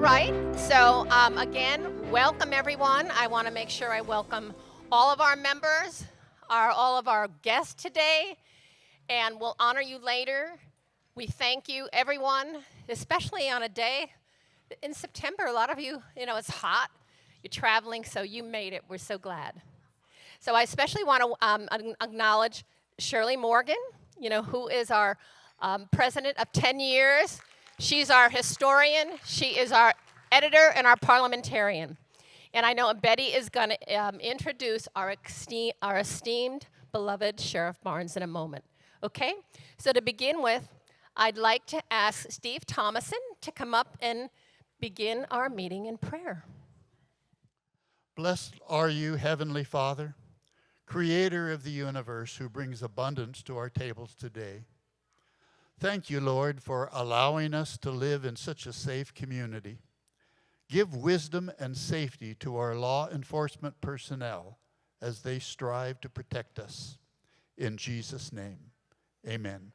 right, so again, welcome everyone. I want to make sure I welcome all of our members, all of our guests today, and we'll honor you later. We thank you, everyone, especially on a day in September. A lot of you, it's hot, you're traveling, so you made it. We're so glad. So I especially want to acknowledge Shirley Morgan, who is our president of 10 years. She's our historian, she is our editor, and our parliamentarian. And I know Betty is going to introduce our esteemed, beloved Sheriff Barnes in a moment. Okay? So to begin with, I'd like to ask Steve Thomason to come up and begin our meeting in prayer. Blessed are you, Heavenly Father, Creator of the universe, who brings abundance to our tables today. Thank you, Lord, for allowing us to live in such a safe community. Give wisdom and safety to our law enforcement personnel as they strive to protect us. In Jesus' name, amen.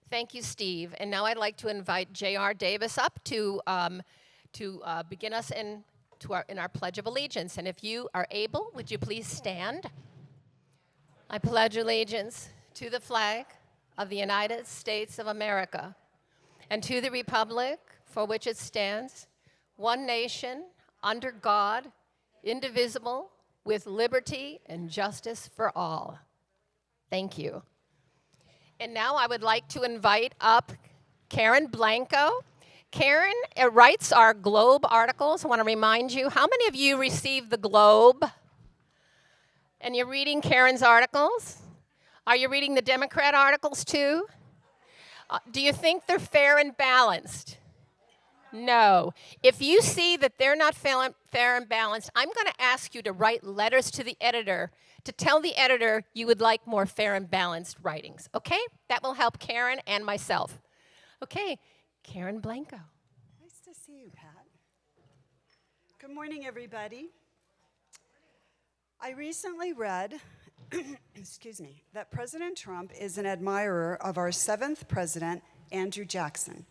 Thank you, Steve. And now I'd like to invite J.R. Davis up to begin us in our Pledge of Allegiance. And if you are able, would you please stand? I pledge allegiance to the flag of the United States of America and to the republic for which it stands, one nation, under God, indivisible, with liberty and justice for all. Thank you. And now I would like to invite up Karen Blanco. Karen writes our Globe articles. I want to remind you, how many of you received the Globe? And you're reading Karen's articles? Are you reading the Democrat articles too? Do you think they're fair and balanced? No. If you see that they're not fair and balanced, I'm going to ask you to write letters to the editor to tell the editor you would like more fair and balanced writings, okay? That will help Karen and myself. Okay, Karen Blanco. Nice to see you, Pat. Good morning, everybody. I recently read that President Trump is an admirer of our 7th president, Andrew Jackson.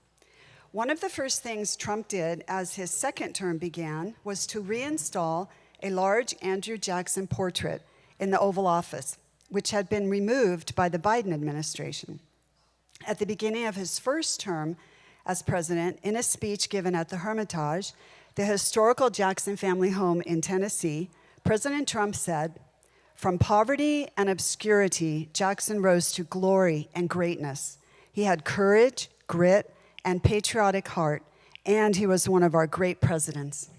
One of the first things Trump did as his second term began was to reinstall a large Andrew Jackson portrait in the Oval Office, which had been removed by the Biden administration. At the beginning of his first term as president, in a speech given at the Hermitage, the historical Jackson family home in Tennessee, President Trump said, "From poverty and obscurity, Jackson rose to glory and greatness. He had courage, grit, and patriotic heart, and he was one of our great presidents."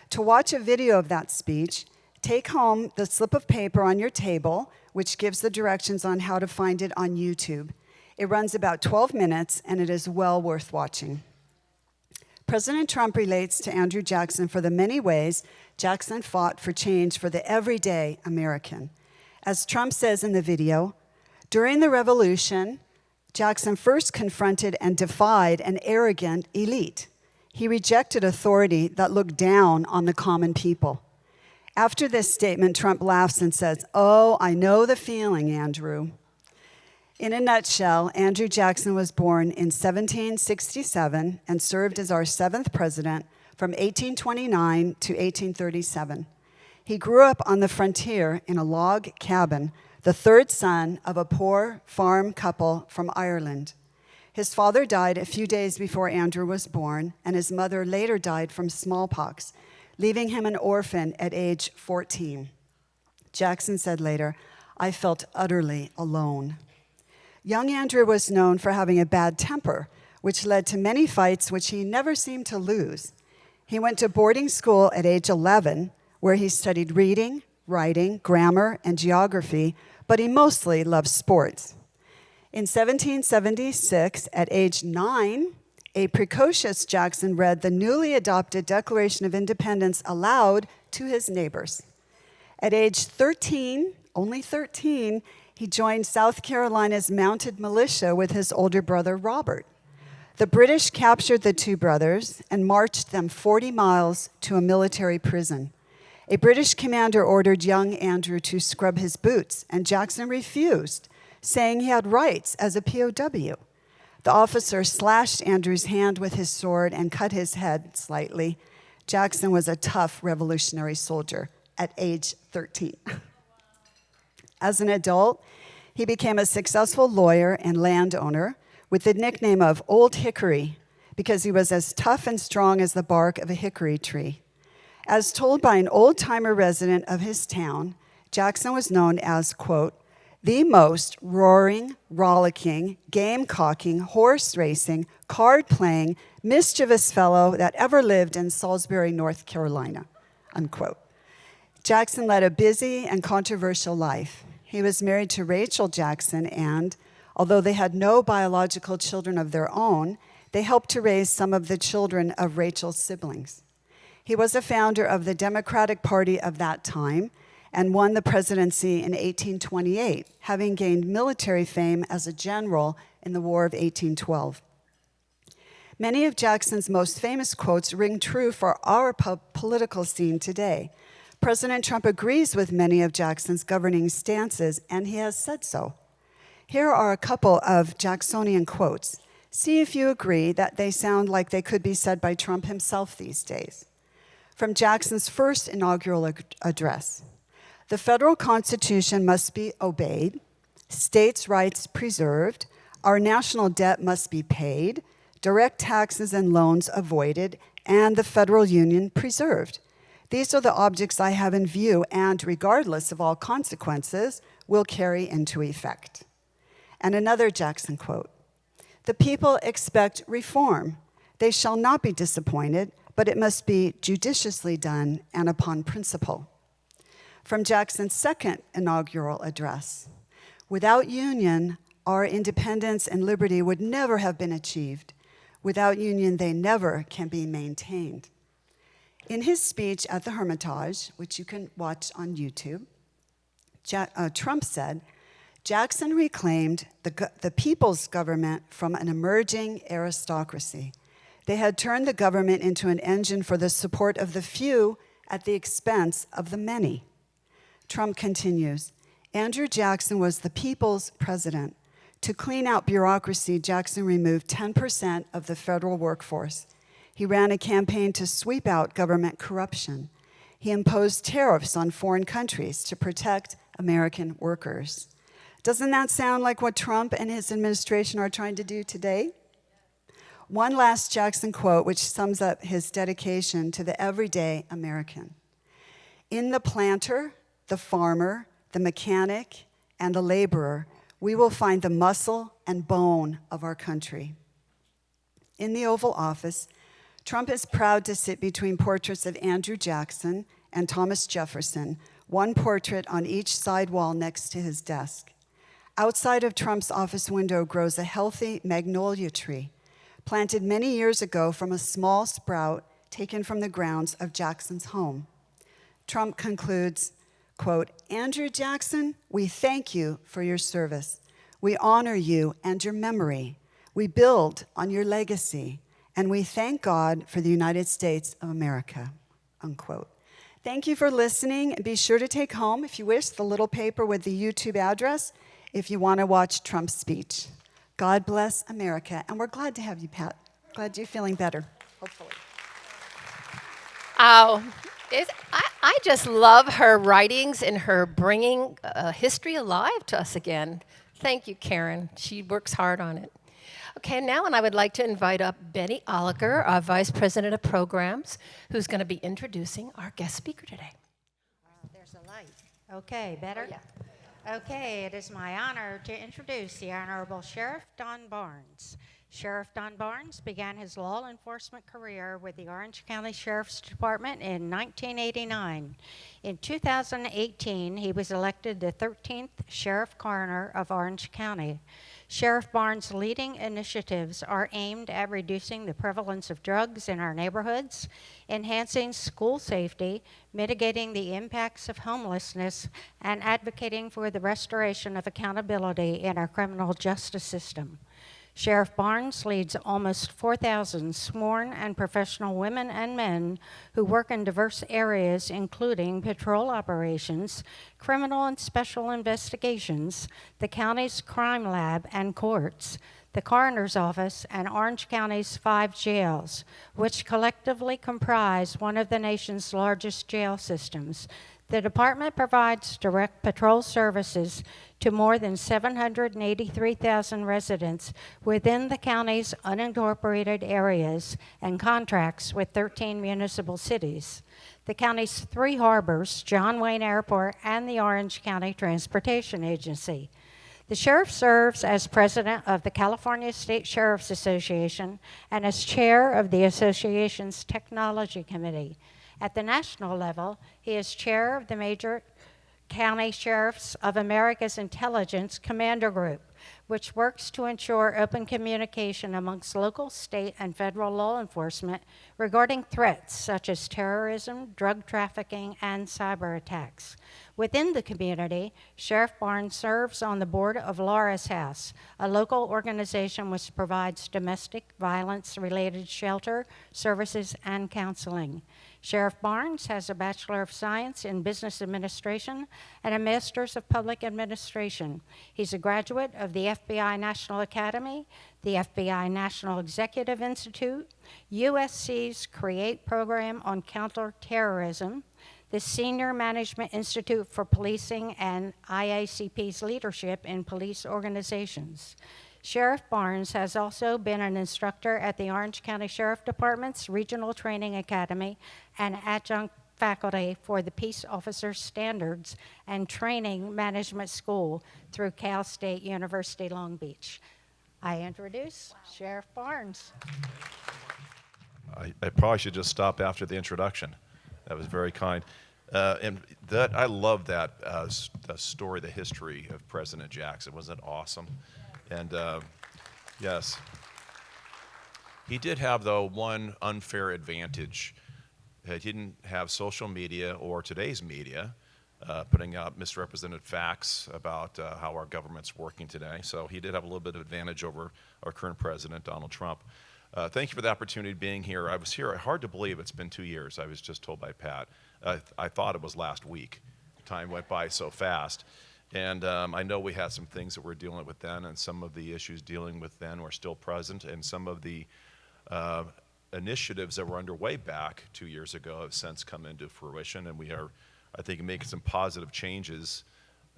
To watch a video of that speech, take home the slip of paper on your table, which gives the directions on how to find it on YouTube. It runs about 12 minutes, and it is well worth watching. President Trump relates to Andrew Jackson for the many ways Jackson fought for change for the everyday American. As Trump says in the video, during the revolution, Jackson first confronted and defied an arrogant elite. He rejected authority that looked down on the common people. After this statement, Trump laughs and says, "Oh, I know the feeling, Andrew." In a nutshell, Andrew Jackson was born in 1767 and served as our 7th president from 1829 to 1837. He grew up on the frontier in a log cabin, the 3rd son of a poor farm couple from Ireland. His father died a few days before Andrew was born, and his mother later died from smallpox, leaving him an orphan at age 14. Jackson said later, "I felt utterly alone." Young Andrew was known for having a bad temper, which led to many fights which he never seemed to lose. He went to boarding school at age 11, where he studied reading, writing, grammar, and geography, but he mostly loved sports. In 1776, at age 9, a precocious Jackson read the newly adopted Declaration of Independence aloud to his neighbors. At age 13, only 13, he joined South Carolina's mounted militia with his older brother, Robert. The British captured the two brothers and marched them 40 miles to a military prison. A British commander ordered young Andrew to scrub his boots, and Jackson refused, saying he had rights as a POW. The officer slashed Andrew's hand with his sword and cut his head slightly. Jackson was a tough revolutionary soldier at age 13. As an adult, he became a successful lawyer and landowner with the nickname of Old Hickory because he was as tough and strong as the bark of a hickory tree. As told by an old-timer resident of his town, Jackson was known as, quote, the most roaring, rollicking, game-cocking, horse racing, card-playing, mischievous fellow that ever lived in Salisbury, North Carolina, unquote. Jackson led a busy and controversial life. He was married to Rachel Jackson and, although they had no biological children of their own, they helped to raise some of the children of Rachel's siblings. He was a founder of the Democratic Party of that time and won the presidency in 1828, having gained military fame as a general in the War of 1812. Many of Jackson's most famous quotes ring true for our political scene today. President Trump agrees with many of Jackson's governing stances, and he has said so. Here are a couple of Jacksonian quotes. See if you agree that they sound like they could be said by Trump himself these days. From Jackson's first inaugural address, the federal Constitution must be obeyed, states' rights preserved, our national debt must be paid, direct taxes and loans avoided, and the federal union preserved. These are the objects I have in view and, regardless of all consequences, will carry into effect. And another Jackson quote, the people expect reform. They shall not be disappointed, but it must be judiciously done and upon principle. From Jackson's second inaugural address, without union, our independence and liberty would never have been achieved. Without union, they never can be maintained. In his speech at the Hermitage, which you can watch on YouTube, Trump said, Jackson reclaimed the people's government from an emerging aristocracy. They had turned the government into an engine for the support of the few at the expense of the many. Trump continues, Andrew Jackson was the people's president. To clean out bureaucracy, Jackson removed 10% of the federal workforce. He ran a campaign to sweep out government corruption. He imposed tariffs on foreign countries to protect American workers. Doesn't that sound like what Trump and his administration are trying to do today? One last Jackson quote, which sums up his dedication to the everyday American. In the planter, the farmer, the mechanic, and the laborer, we will find the muscle and bone of our country. In the Oval Office, Trump is proud to sit between portraits of Andrew Jackson and Thomas Jefferson, one portrait on each side wall next to his desk. Outside of Trump's office window grows a healthy magnolia tree, planted many years ago from a small sprout taken from the grounds of Jackson's home. Trump concludes, quote, Andrew Jackson, we thank you for your service. We honor you and your memory. We build on your legacy. And we thank God for the United States of America, unquote. Thank you for listening. Be sure to take home, if you wish, the little paper with the YouTube address if you want to watch Trump's speech. God bless America. And we're glad to have you, Pat. Glad you're feeling better, hopefully. Oh, I just love her writings and her bringing history alive to us again. Thank you, Karen. She works hard on it. Okay, now and I would like to invite up Betty Oliger, our Vice President of Programs, who's going to be introducing our guest speaker today. There's a light. Okay, better? Oh, yeah. Okay, it is my honor to introduce the Honorable Sheriff Don Barnes. Sheriff Don Barnes began his law enforcement career with the Orange County Sheriff's Department in 1989. In 2018, he was elected the 13th Sheriff Coroner of Orange County. Sheriff Barnes' leading initiatives are aimed at reducing the prevalence of drugs in our neighborhoods, enhancing school safety, mitigating the impacts of homelessness, and advocating for the restoration of accountability in our criminal justice system. Sheriff Barnes leads almost 4,000 sworn and professional women and men who work in diverse areas, including patrol operations, criminal and special investigations, the county's crime lab and courts, the coroner's office, and Orange County's 5 jails, which collectively comprise one of the nation's largest jail systems. The department provides direct patrol services to more than 783,000 residents within the county's unincorporated areas and contracts with 13 municipal cities. The county's 3 harbors, John Wayne Airport and the Orange County Transportation Agency. The sheriff serves as president of the California State Sheriff's Association and as chair of the association's technology committee. At the national level, he is chair of the Major County Sheriffs of America's Intelligence Commander Group, which works to ensure open communication amongst local, state, and federal law enforcement regarding threats such as terrorism, drug trafficking, and cyber attacks. Within the community, Sheriff Barnes serves on the board of Laura's House, a local organization which provides domestic violence-related shelter, services, and counseling. Sheriff Barnes has a Bachelor of Science in Business Administration and a Master's of Public Administration. He's a graduate of the FBI National Academy, the FBI National Executive Institute, USC's CREATE program on counterterrorism, the Senior Management Institute for Policing, and IACP's leadership in police organizations. Sheriff Barnes has also been an instructor at the Orange County Sheriff Department's Regional Training Academy and adjunct faculty for the Peace Officer Standards and Training Management School through Cal State University, Long Beach. I introduce Sheriff Barnes. I probably should just stop after the introduction. That was very kind. And that I love that story, the history of President Jackson. Wasn't it awesome? And yes, he did have, though, one unfair advantage. He didn't have social media or today's media putting out misrepresented facts about how our government's working today. So he did have a little bit of advantage over our current president, Donald Trump. Thank you for the opportunity of being here. I was here, hard to believe it's been 2 years. I was just told by Pat. I thought it was last week. Time went by so fast. And I know we had some things that we're dealing with then, and some of the issues dealing with then were still present, and some of the initiatives that were underway back 2 years ago have since come into fruition, and we are, I think, making some positive changes,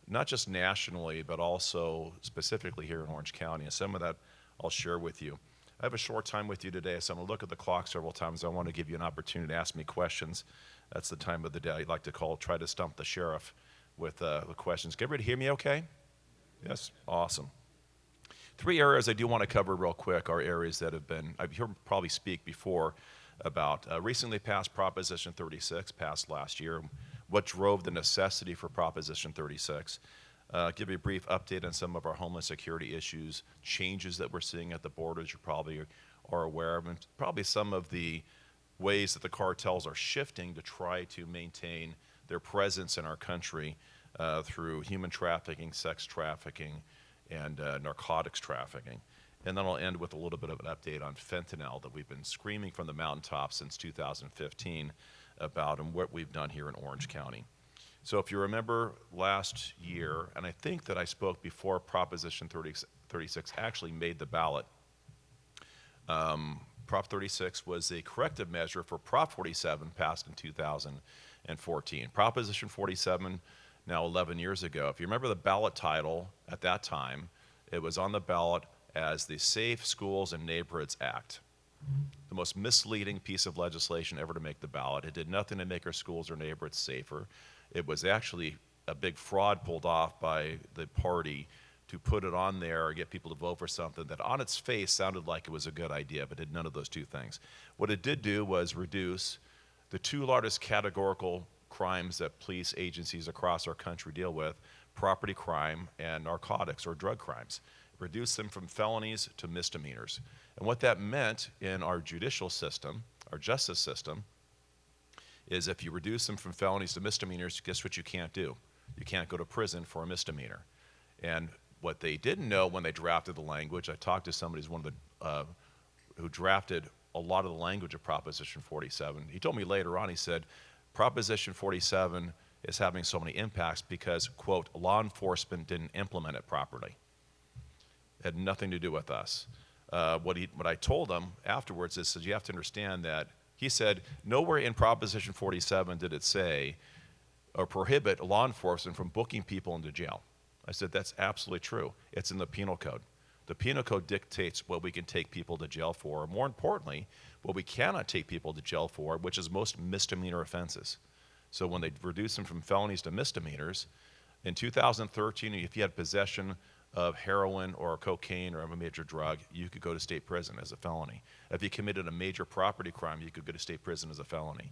not just nationally, but also specifically here in Orange County, and some of that I'll share with you. I have a short time with you today, so I'm going to look at the clock several times. I want to give you an opportunity to ask me questions. That's the time of the day I'd like to call Try to Stump the Sheriff with the questions. Get ready to hear me okay? Yes? Awesome. 3 areas I do want to cover real quick are areas that have been, I've heard probably speak before about recently passed Proposition 36, passed last year, what drove the necessity for Proposition 36. Give you a brief update on some of our homeland security issues, changes that we're seeing at the borders you probably are aware of, and probably some of the ways that the cartels are shifting to try to maintain their presence in our country through human trafficking, sex trafficking, and narcotics trafficking. And then I'll end with a little bit of an update on fentanyl that we've been screaming from the mountaintops since 2015 about and what we've done here in Orange County. So if you remember last year, and I think that I spoke before Proposition 36 actually made the ballot. Prop 36 was a corrective measure for Prop 47 passed in 2014. Proposition 47, now 11 years ago. If you remember the ballot title at that time, it was on the ballot as the Safe Schools and Neighborhoods Act. The most misleading piece of legislation ever to make the ballot. It did nothing to make our schools or neighborhoods safer. It was actually a big fraud pulled off by the party to put it on there or get people to vote for something that on its face sounded like it was a good idea, but did none of those two things. What it did do was reduce the 2 largest categorical crimes that police agencies across our country deal with, property crime and narcotics or drug crimes. Reduce them from felonies to misdemeanors. And what that meant in our judicial system, our justice system, is if you reduce them from felonies to misdemeanors, guess what you can't do? You can't go to prison for a misdemeanor. And what they didn't know when they drafted the language, I talked to somebody who's one of the, who drafted a lot of the language of Proposition 47. He told me later on, he said, Proposition 47 is having so many impacts because, quote, law enforcement didn't implement it properly. Had nothing to do with us. What I told him afterwards is, you have to understand that, he said, nowhere in Proposition 47 did it say or prohibit law enforcement from booking people into jail. I said, that's absolutely true. It's in the penal code. The penal code dictates what we can take people to jail for, or more importantly, what we cannot take people to jail for, which is most misdemeanor offenses. So when they reduce them from felonies to misdemeanors, in 2013, if you had possession of heroin or cocaine or a major drug, you could go to state prison as a felony. If you committed a major property crime, you could go to state prison as a felony.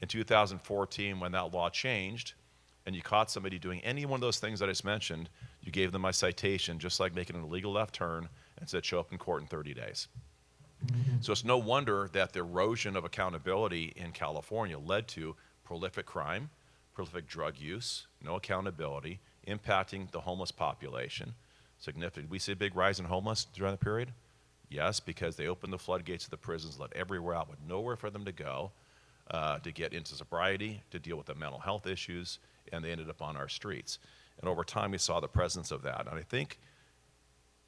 In 2014, when that law changed, and you caught somebody doing any one of those things that I just mentioned, you gave them a citation, just like making an illegal left turn, and said, show up in court in 30 days. So it's no wonder that the erosion of accountability in California led to prolific crime, prolific drug use, no accountability, impacting the homeless population. Significant. We see a big rise in homeless during the period? Yes, because they opened the floodgates of the prisons, let everywhere out with nowhere for them to go, to get into sobriety, to deal with the mental health issues, and they ended up on our streets. And over time, we saw the presence of that. And I think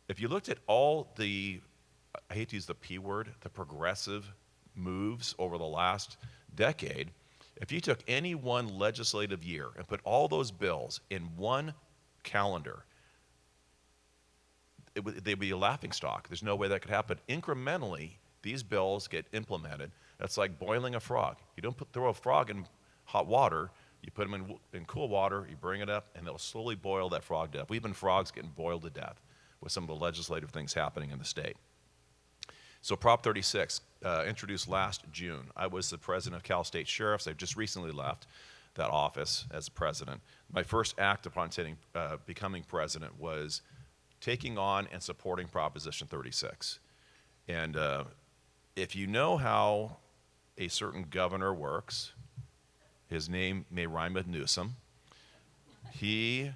if you looked at all the, I hate to use the P word, the progressive moves over the last decade, if you took any one legislative year and put all those bills in one calendar, they'd be a laughingstock. There's no way that could happen. Incrementally, these bills get implemented. It's like boiling a frog. You don't throw a frog in hot water. You put them in cool water, you bring it up, and they'll slowly boil that frog to death. We've been frogs getting boiled to death with some of the legislative things happening in the state. So Prop 36, introduced last June. I was the president of Cal State Sheriffs. I've just recently left that office as president. My first act upon becoming president was taking on and supporting Proposition 36. And if you know how a certain governor works, his name may rhyme with Newsom, he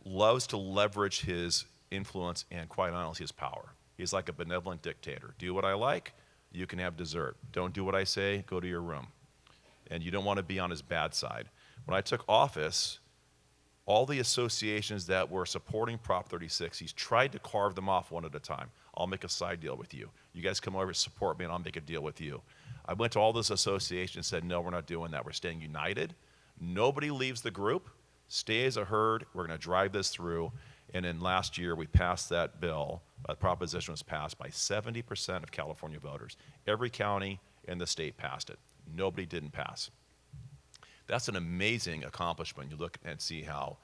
loves to leverage his influence and, quite honestly, his power. He's like a benevolent dictator. Do what I like, you can have dessert. Don't do what I say, go to your room. And you don't want to be on his bad side. When I took office, all the associations that were supporting Prop 36, he's tried to carve them off one at a time. I'll make a side deal with you. You guys come over and support me, and I'll make a deal with you. I went to all those associations and said, no, we're not doing that. We're staying united. Nobody leaves the group. Stay as a herd. We're going to drive this through. And then last year, we passed that bill. A proposition was passed by 70% of California voters. Every county in the state passed it. Nobody didn't pass. That's an amazing accomplishment. You look and see how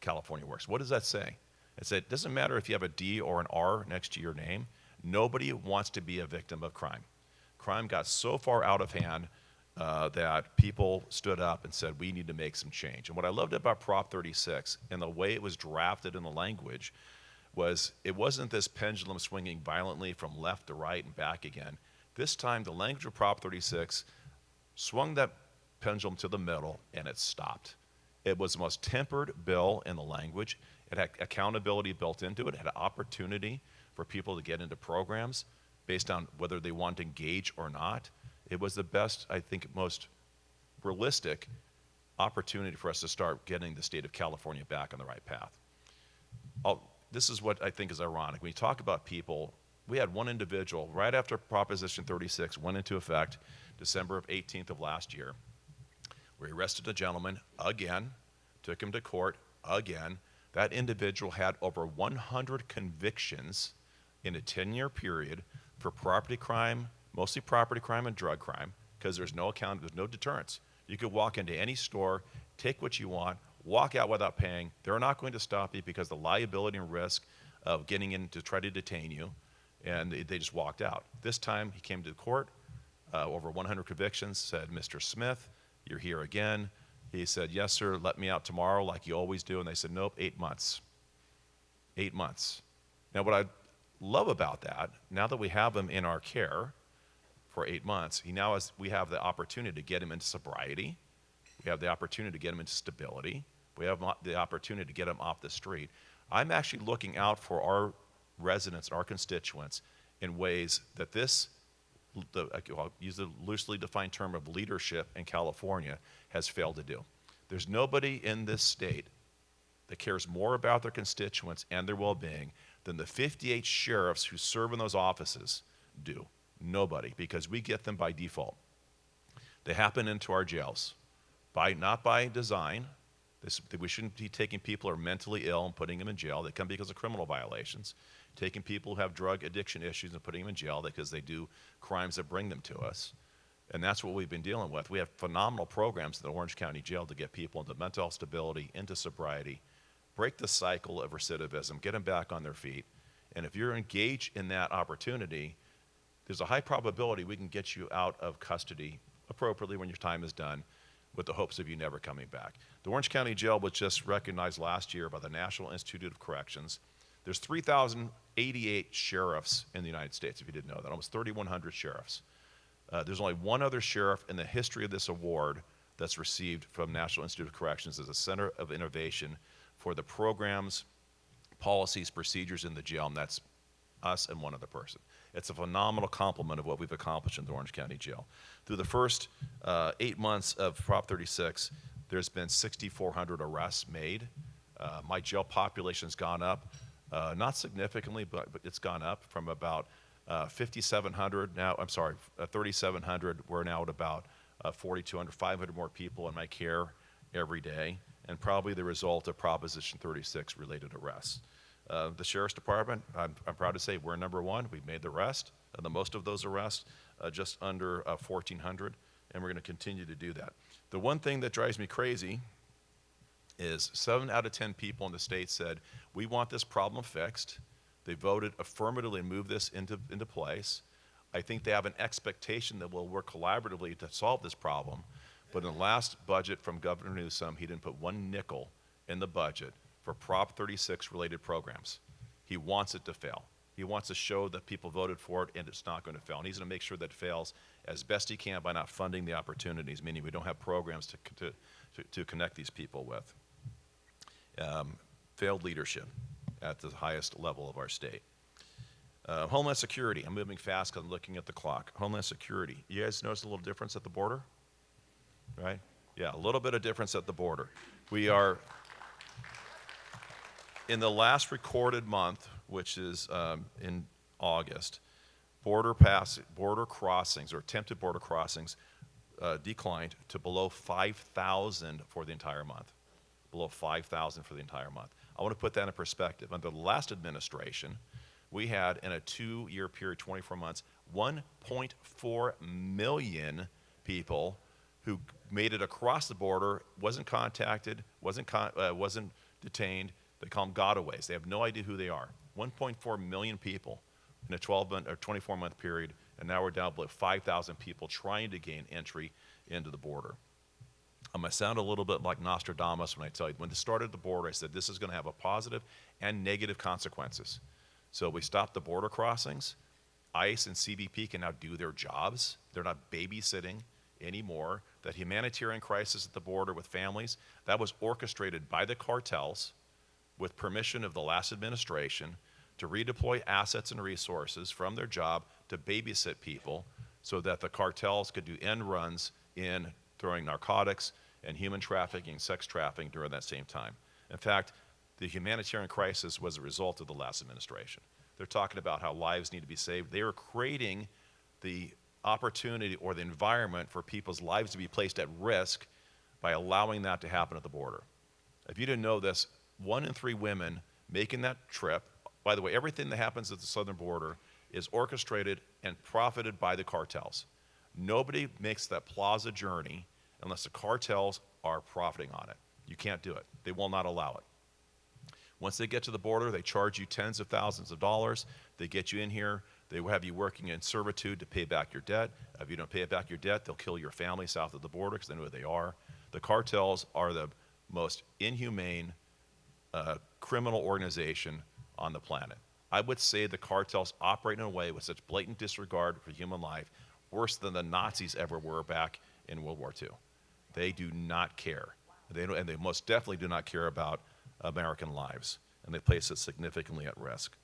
California works. What does that say? It said, it doesn't matter if you have a D or an R next to your name. Nobody wants to be a victim of crime. Crime got so far out of hand that people stood up and said, we need to make some change. And what I loved about Prop 36 and the way it was drafted in the language was it wasn't this pendulum swinging violently from left to right and back again. This time, the language of Prop 36 swung that pendulum to the middle, and it stopped. It was the most tempered bill in the language. It had accountability built into it. It had opportunity for people to get into programs based on whether they want to engage or not. It was the best, I think, most realistic opportunity for us to start getting the state of California back on the right path. This is what I think is ironic. When you talk about people, we had one individual right after Proposition 36 went into effect, December of 18th of last year. We arrested a gentleman again, took him to court again. That individual had over 100 convictions in a 10-year period for property crime, mostly property crime and drug crime, because there's no deterrence. You could walk into any store, take what you want, walk out without paying. They're not going to stop you because the liability and risk of getting in to try to detain you, and they just walked out. This time he came to court, over 100 convictions, said, Mr. Smith, you're here again. He said, yes, sir, let me out tomorrow like you always do. And they said, nope, 8 months. 8 months. Now, what I love about that, now that we have him in our care for 8 months, we have the opportunity to get him into sobriety. We have the opportunity to get him into stability. We have the opportunity to get him off the street. I'm actually looking out for our residents, our constituents, in ways that I'll use the loosely defined term of leadership in California, has failed to do. There's nobody in this state that cares more about their constituents and their well-being than the 58 sheriffs who serve in those offices do. Nobody, because we get them by default. They happen into our jails, not by design. We shouldn't be taking people who are mentally ill and putting them in jail. They come because of criminal violations. Taking people who have drug addiction issues and putting them in jail because they do crimes that bring them to us. And that's what we've been dealing with. We have phenomenal programs in the Orange County Jail to get people into mental health stability, into sobriety, break the cycle of recidivism, get them back on their feet. And if you're engaged in that opportunity, there's a high probability we can get you out of custody appropriately when your time is done, with the hopes of you never coming back. The Orange County Jail was just recognized last year by the National Institute of Corrections. There's 3,088 sheriffs in the United States, if you didn't know that, almost 3,100 sheriffs. There's only one other sheriff in the history of this award that's received from National Institute of Corrections as a center of innovation for the programs, policies, procedures in the jail, and that's us and one other person. It's a phenomenal compliment of what we've accomplished in the Orange County Jail. Through the first 8 months of Prop 36, there's been 6,400 arrests made. My jail population's gone up, not significantly, but it's gone up from about 5,700 now, 3,700. We're now at about 4,200, 500 more people in my care every day, and probably the result of Proposition 36 related arrests. The Sheriff's Department, I'm proud to say we're number one. We've made the rest, the most of those arrests, just under 1,400, and we're going to continue to do that. The one thing that drives me crazy is 7 out of 10 people in the state said, we want this problem fixed. They voted affirmatively to move this into place. I think they have an expectation that we'll work collaboratively to solve this problem. But in the last budget from Governor Newsom, he didn't put one nickel in the budget for Prop 36 related programs. He wants it to fail. He wants to show that people voted for it and it's not going to fail. And he's going to make sure that it fails as best he can by not funding the opportunities, meaning we don't have programs to connect these people with. Failed leadership at the highest level of our state. Homeland Security. I'm moving fast because I'm looking at the clock. Homeland Security. You guys notice a little difference at the border? Right? Yeah, a little bit of difference at the border. We are, in the last recorded month, which is in August, border crossings or attempted border crossings declined to below 5,000 for the entire month. Below 5,000 for the entire month. I want to put that in perspective. Under the last administration, we had, in a 2-year period, 24 months, 1.4 million people who made it across the border, wasn't contacted, wasn't detained. They call them gotaways. They have no idea who they are. 1.4 million people in a 12-month or 24-month period, and now we're down below 5,000 people trying to gain entry into the border. I'm going to sound a little bit like Nostradamus when I tell you, when this started at the border, I said this is going to have a positive and negative consequences. So we stopped the border crossings. ICE and CBP can now do their jobs. They're not babysitting anymore. That humanitarian crisis at the border with families, that was orchestrated by the cartels with permission of the last administration to redeploy assets and resources from their job to babysit people so that the cartels could do end runs in throwing narcotics and human trafficking, sex trafficking during that same time. In fact, the humanitarian crisis was a result of the last administration. They're talking about how lives need to be saved. They were creating the opportunity or the environment for people's lives to be placed at risk by allowing that to happen at the border. If you didn't know this, 1 in 3 women making that trip, by the way, everything that happens at the southern border is orchestrated and profited by the cartels. Nobody makes that plaza journey unless the cartels are profiting on it. You can't do it. They will not allow it. Once they get to the border, they charge you tens of thousands of dollars. They get you in here. They will have you working in servitude to pay back your debt. If you don't pay back your debt, they'll kill your family south of the border because they know who they are. The cartels are the most inhumane criminal organization on the planet. I would say the cartels operate in a way with such blatant disregard for human life, worse than the Nazis ever were back in World War II. They do not care. And they most definitely do not care about American lives, and they place it significantly at risk.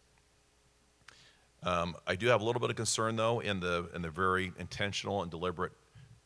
I do have a little bit of concern, though, in the very intentional and deliberate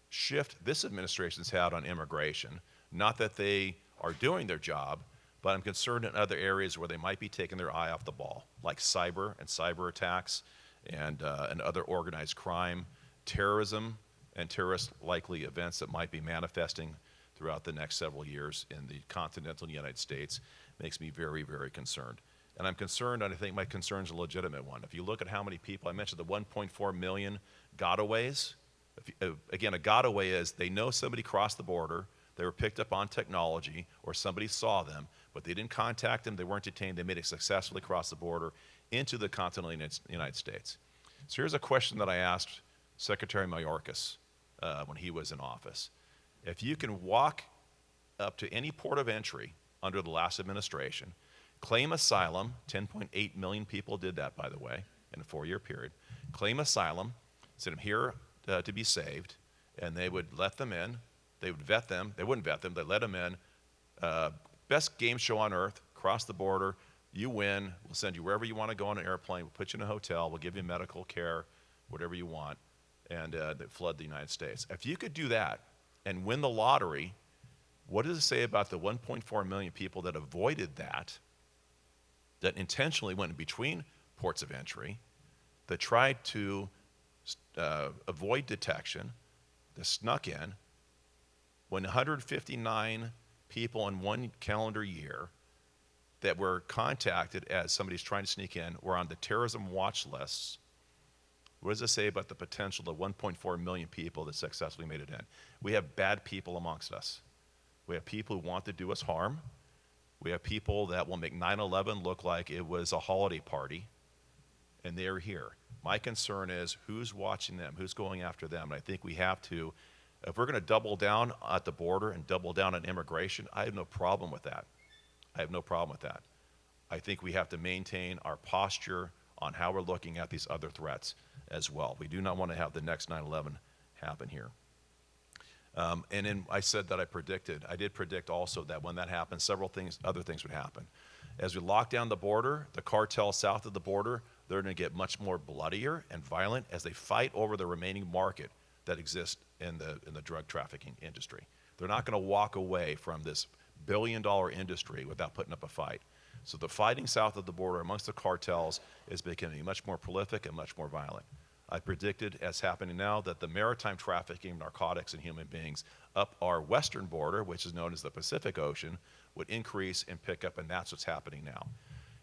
shift this administration's had on immigration. Not that they are doing their job, but I'm concerned in other areas where they might be taking their eye off the ball, like cyber and cyber attacks and other organized crime, terrorism, and terrorist likely events that might be manifesting throughout the next several years in the continental United States makes me very, very concerned. And I'm concerned, and I think my concern is a legitimate one. If you look at how many people, I mentioned the 1.4 million gotaways. Again, a gotaway is they know somebody crossed the border, they were picked up on technology, or somebody saw them, but they didn't contact them, they weren't detained, they made it successfully across the border into the continental United States. So here's a question that I asked Secretary Mayorkas when he was in office. If you can walk up to any port of entry under the last administration, claim asylum, 10.8 million people did that, by the way, in a 4-year period, claim asylum, said, I'm here to be saved, and they would let them in, they would vet them, they wouldn't vet them, they'd let them in, best game show on earth, cross the border, you win, we'll send you wherever you want to go on an airplane, we'll put you in a hotel, we'll give you medical care, whatever you want, and they flood the United States. If you could do that and win the lottery, what does it say about the 1.4 million people that avoided that intentionally went in between ports of entry, that tried to avoid detection, that snuck in, when 159 people in one calendar year that were contacted as somebody's trying to sneak in were on the terrorism watch lists? What does it say about the potential of 1.4 million people that successfully made it in? We have bad people amongst us. We have people who want to do us harm. We have people that will make 9/11 look like it was a holiday party, and they're here. My concern is who's watching them, who's going after them. And I think we have to, if we're going to double down at the border and double down on immigration, I have no problem with that. I have no problem with that. I think we have to maintain our posture on how we're looking at these other threats as well. We do not want to have the next 9/11 happen here. And then I said that I did predict also that when that happens, other things would happen. As we lock down the border, the cartels south of the border, they're going to get much more bloodier and violent as they fight over the remaining market that exists in the drug trafficking industry. They're not going to walk away from this billion-dollar industry without putting up a fight. So the fighting south of the border amongst the cartels is becoming much more prolific and much more violent. I predicted, as happening now, that the maritime trafficking of narcotics and human beings up our western border, which is known as the Pacific Ocean, would increase and pick up, and that's what's happening now.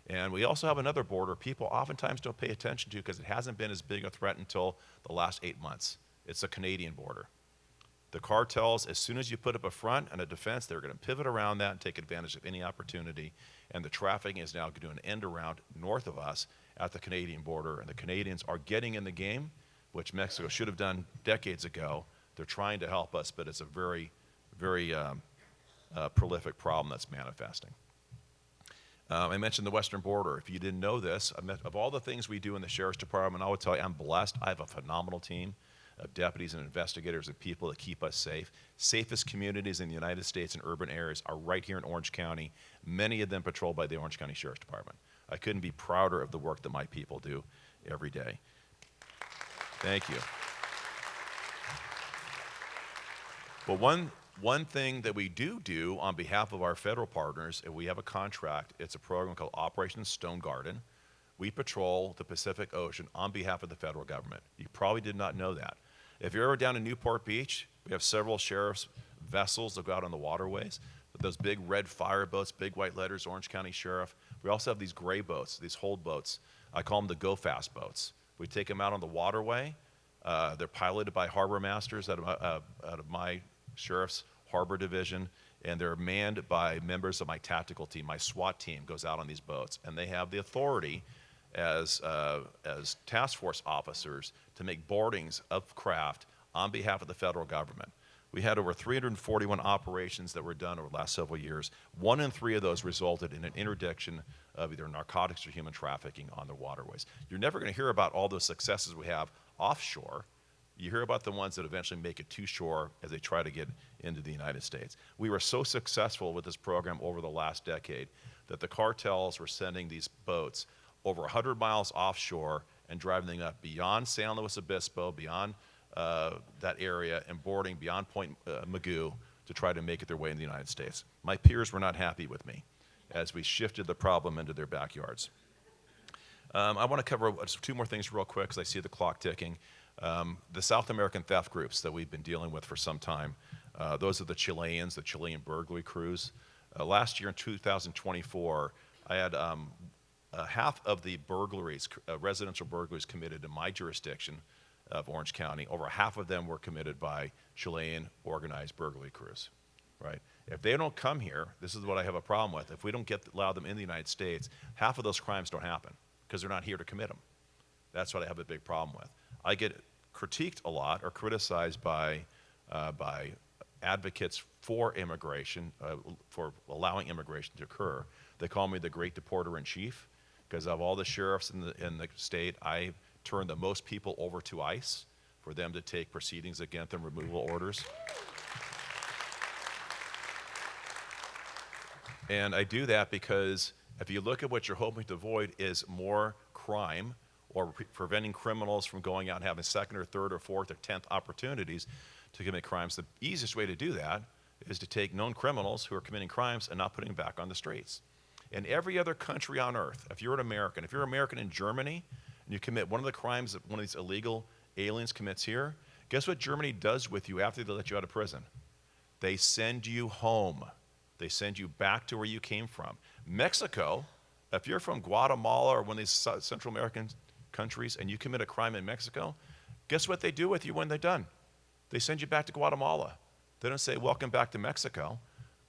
And we also have another border people oftentimes don't pay attention to because it hasn't been as big a threat until the last 8 months. It's the Canadian border. The cartels, as soon as you put up a front and a defense, they're going to pivot around that and take advantage of any opportunity. And the trafficking is now doing an end around north of us at the Canadian border. And the Canadians are getting in the game, which Mexico should have done decades ago. They're trying to help us, but it's a very, very prolific problem that's manifesting. I mentioned the western border. If you didn't know this, of all the things we do in the Sheriff's Department, I would tell you I'm blessed. I have a phenomenal team of deputies and investigators and people that keep us safe. Safest communities in the United States and urban areas are right here in Orange County, many of them patrolled by the Orange County Sheriff's Department. I couldn't be prouder of the work that my people do every day. Thank you. Well, one thing that we do on behalf of our federal partners, if we have a contract, it's a program called Operation Stone Garden. We patrol the Pacific Ocean on behalf of the federal government. You probably did not know that. If you're ever down in Newport Beach, we have several sheriff's vessels that go out on the waterways. But those big red fire boats, big white letters, Orange County Sheriff. We also have these gray boats, these hold boats. I call them the go fast boats. We take them out on the waterway. They're piloted by harbor masters out of my sheriff's harbor division, and they're manned by members of my tactical team. My SWAT team goes out on these boats, and they have the authority as task force officers to make boardings of craft on behalf of the federal government. We had over 341 operations that were done over the last several years. 1 in 3 of those resulted in an interdiction of either narcotics or human trafficking on the waterways. You're never going to hear about all those successes we have offshore. You hear about the ones that eventually make it to shore as they try to get into the United States. We were so successful with this program over the last decade that the cartels were sending these boats over 100 miles offshore and driving them up beyond San Luis Obispo, beyond that area, and boarding beyond Point Magoo to try to make it their way in the United States. My peers were not happy with me as we shifted the problem into their backyards. I want to cover just two more things real quick because I see the clock ticking. The South American theft groups that we've been dealing with for some time, those are the Chileans, the Chilean burglary crews. Last year in 2024, I had half of the burglaries, residential burglaries committed in my jurisdiction of Orange County. Over half of them were committed by Chilean organized burglary crews, right? If they don't come here, this is what I have a problem with. If we don't allow them in the United States, half of those crimes don't happen because they're not here to commit them. That's what I have a big problem with. I get critiqued a lot or criticized by advocates for immigration, for allowing immigration to occur. They call me the great deporter in chief because of all the sheriffs in the state, I turn the most people over to ICE for them to take proceedings against them, removal orders. And I do that because if you look at what you're hoping to avoid is more crime or preventing criminals from going out and having second or third or fourth or 10th opportunities to commit crimes, the easiest way to do that is to take known criminals who are committing crimes and not putting them back on the streets. In every other country on earth, if you're an American in Germany and you commit one of the crimes that one of these illegal aliens commits here, guess what Germany does with you after they let you out of prison? They send you home. They send you back to where you came from. Mexico, if you're from Guatemala or one of these Central American countries and you commit a crime in Mexico, guess what they do with you when they're done? They send you back to Guatemala. They don't say, welcome back to Mexico.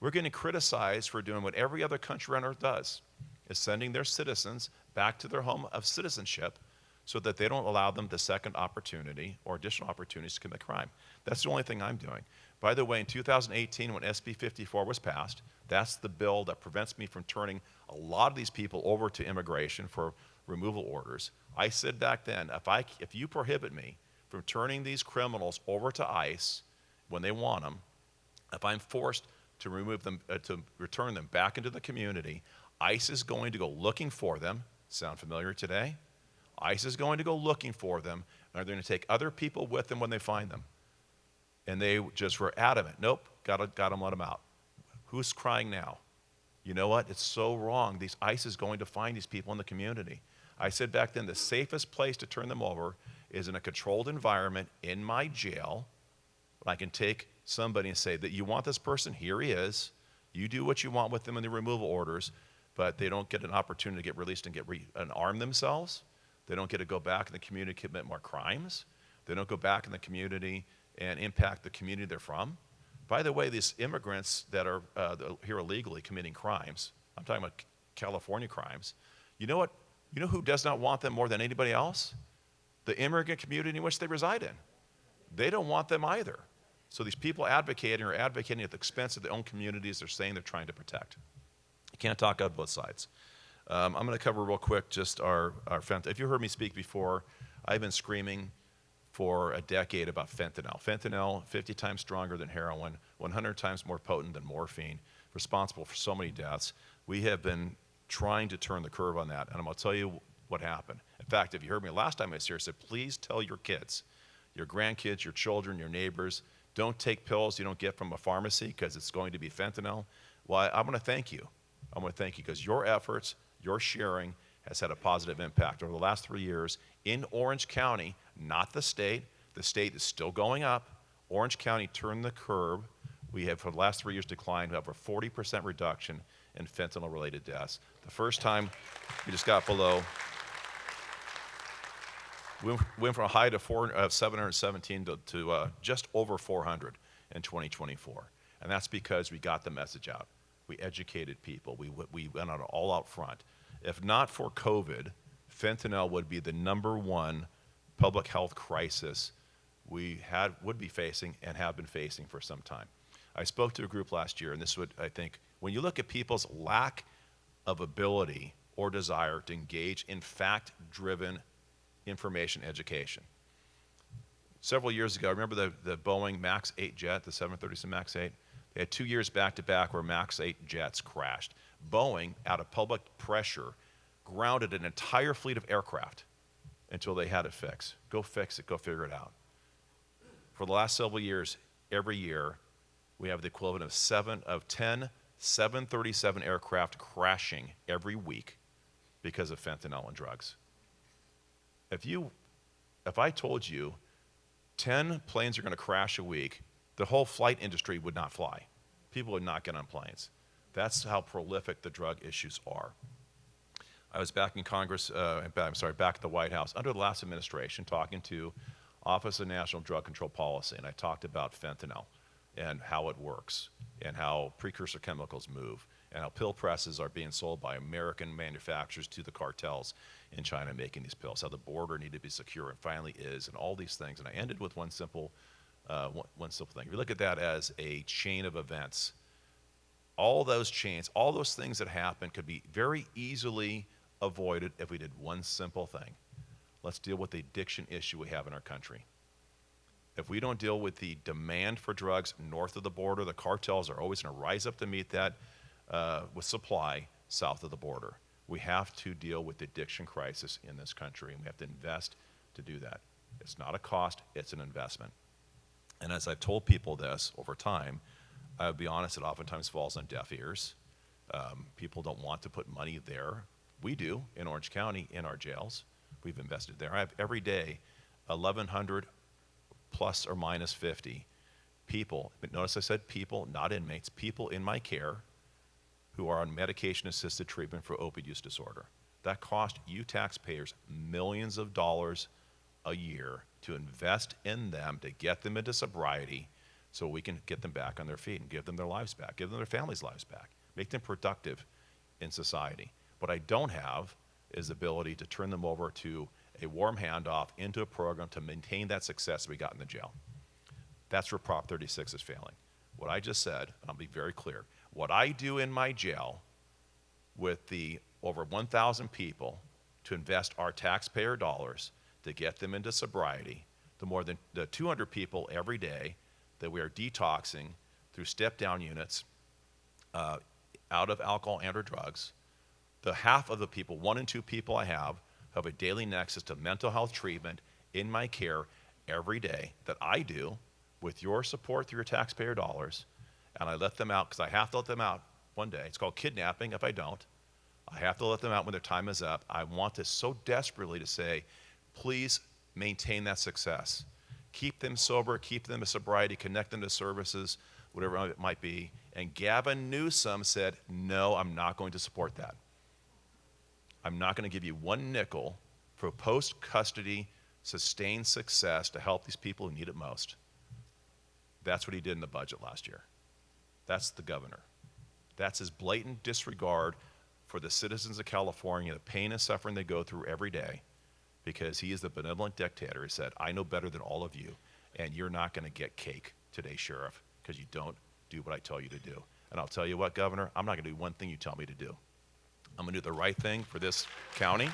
We're getting criticized for doing what every other country on earth does, is sending their citizens back to their home of citizenship so that they don't allow them the second opportunity or additional opportunities to commit crime. That's the only thing I'm doing. By the way, in 2018, when SB 54 was passed, that's the bill that prevents me from turning a lot of these people over to immigration for removal orders. I said back then, if you prohibit me from turning these criminals over to ICE when they want them, if I'm forced to remove them, to return them back into the community, ICE is going to go looking for them. Sound familiar today? ICE is going to go looking for them, and they're going to take other people with them when they find them. And they just were adamant. Nope, got them, let them out. Who's crying now? You know what? It's so wrong. ICE is going to find these people in the community. I said back then the safest place to turn them over is in a controlled environment in my jail. I can take somebody and say that you want this person, here he is. You do what you want with them in the removal orders, but they don't get an opportunity to get released and arm themselves. They don't get to go back in the community and commit more crimes. They don't go back in the community and impact the community they're from. By the way, these immigrants that are here illegally committing crimes, I'm talking about California crimes, you know what? You know who does not want them more than anybody else? The immigrant community in which they reside in. They don't want them either. So these people advocating are advocating at the expense of their own communities they're saying they're trying to protect. You can't talk out both sides. I'm going to cover real quick just our fentanyl. If you heard me speak before, I've been screaming for a decade about fentanyl. Fentanyl, 50 times stronger than heroin, 100 times more potent than morphine, responsible for so many deaths. We have been trying to turn the curve on that, and I'm going to tell you what happened. In fact, if you heard me last time I was here, I said, please tell your kids, your grandkids, your children, your neighbors, don't take pills you don't get from a pharmacy because it's going to be fentanyl. Well, I want to thank you. I want to thank you because your efforts, your sharing has had a positive impact over the last 3 years in Orange County, not the state. The state is still going up. Orange County turned the curve. We have, for the last 3 years, declined over 40% reduction in fentanyl-related deaths. The first time we just got below, we went from a high of 717 to just over 400 in 2024. And that's because we got the message out. We educated people. We went on all out front. If not for COVID, fentanyl would be the #1 public health crisis we would be facing and have been facing for some time. I spoke to a group last year, and this would, I think, when you look at people's lack of ability or desire to engage in fact-driven information education. Several years ago, I remember the Boeing MAX 8 jet, the 737 MAX 8. They had 2 years back-to-back where MAX 8 jets crashed. Boeing, out of public pressure, grounded an entire fleet of aircraft until they had it fixed. Go fix it, go figure it out. For the last several years, every year, we have the equivalent of 10 737 aircraft crashing every week because of fentanyl and drugs. If I told you 10 planes are going to crash a week, the whole flight industry would not fly. People would not get on planes. That's how prolific the drug issues are. I was back in Congress, back at the White House under the last administration talking to Office of National Drug Control Policy, and I talked about fentanyl and how it works and how precursor chemicals move and how pill presses are being sold by American manufacturers to the cartels in China making these pills, how the border needed to be secure and finally is, and all these things. And I ended with one simple thing. If you look at that as a chain of events, all those chains, all those things that happen could be very easily avoided if we did one simple thing. Let's deal with the addiction issue we have in our country. If we don't deal with the demand for drugs north of the border, the cartels are always going to rise up to meet that with supply south of the border. We have to deal with the addiction crisis in this country, and we have to invest to do that. It's not a cost, it's an investment. And as I've told people this over time, I'll be honest, it oftentimes falls on deaf ears. People don't want to put money there. We do in Orange County in our jails. We've invested there. I have every day 1,100 plus or minus 50 people, but notice I said people, not inmates, people in my care who are on medication-assisted treatment for opioid use disorder. That cost you taxpayers millions of dollars a year to invest in them, to get them into sobriety so we can get them back on their feet and give them their lives back, give them their families' lives back, make them productive in society. What I don't have is the ability to turn them over to a warm handoff into a program to maintain that success we got in the jail. That's where Prop 36 is failing. What I just said, and I'll be very clear, what I do in my jail with the over 1,000 people to invest our taxpayer dollars to get them into sobriety, the more than the 200 people every day that we are detoxing through step-down units out of alcohol and or drugs, the half of the people, 1 in 2 people I have a daily nexus to mental health treatment in my care every day that I do with your support through your taxpayer dollars, and I let them out because I have to let them out one day. It's called kidnapping if I don't. I have to let them out when their time is up. I want this so desperately to say, please maintain that success. Keep them sober, keep them in sobriety, connect them to services, whatever it might be. And Gavin Newsom said, no, I'm not going to support that. I'm not going to give you one nickel for post-custody sustained success to help these people who need it most. That's what he did in the budget last year. That's the governor. That's his blatant disregard for the citizens of California, the pain and suffering they go through every day, because he is the benevolent dictator. He said, I know better than all of you, and you're not going to get cake today, Sheriff, because you don't do what I tell you to do. And I'll tell you what, Governor, I'm not going to do one thing you tell me to do. I'm going to do the right thing for this county.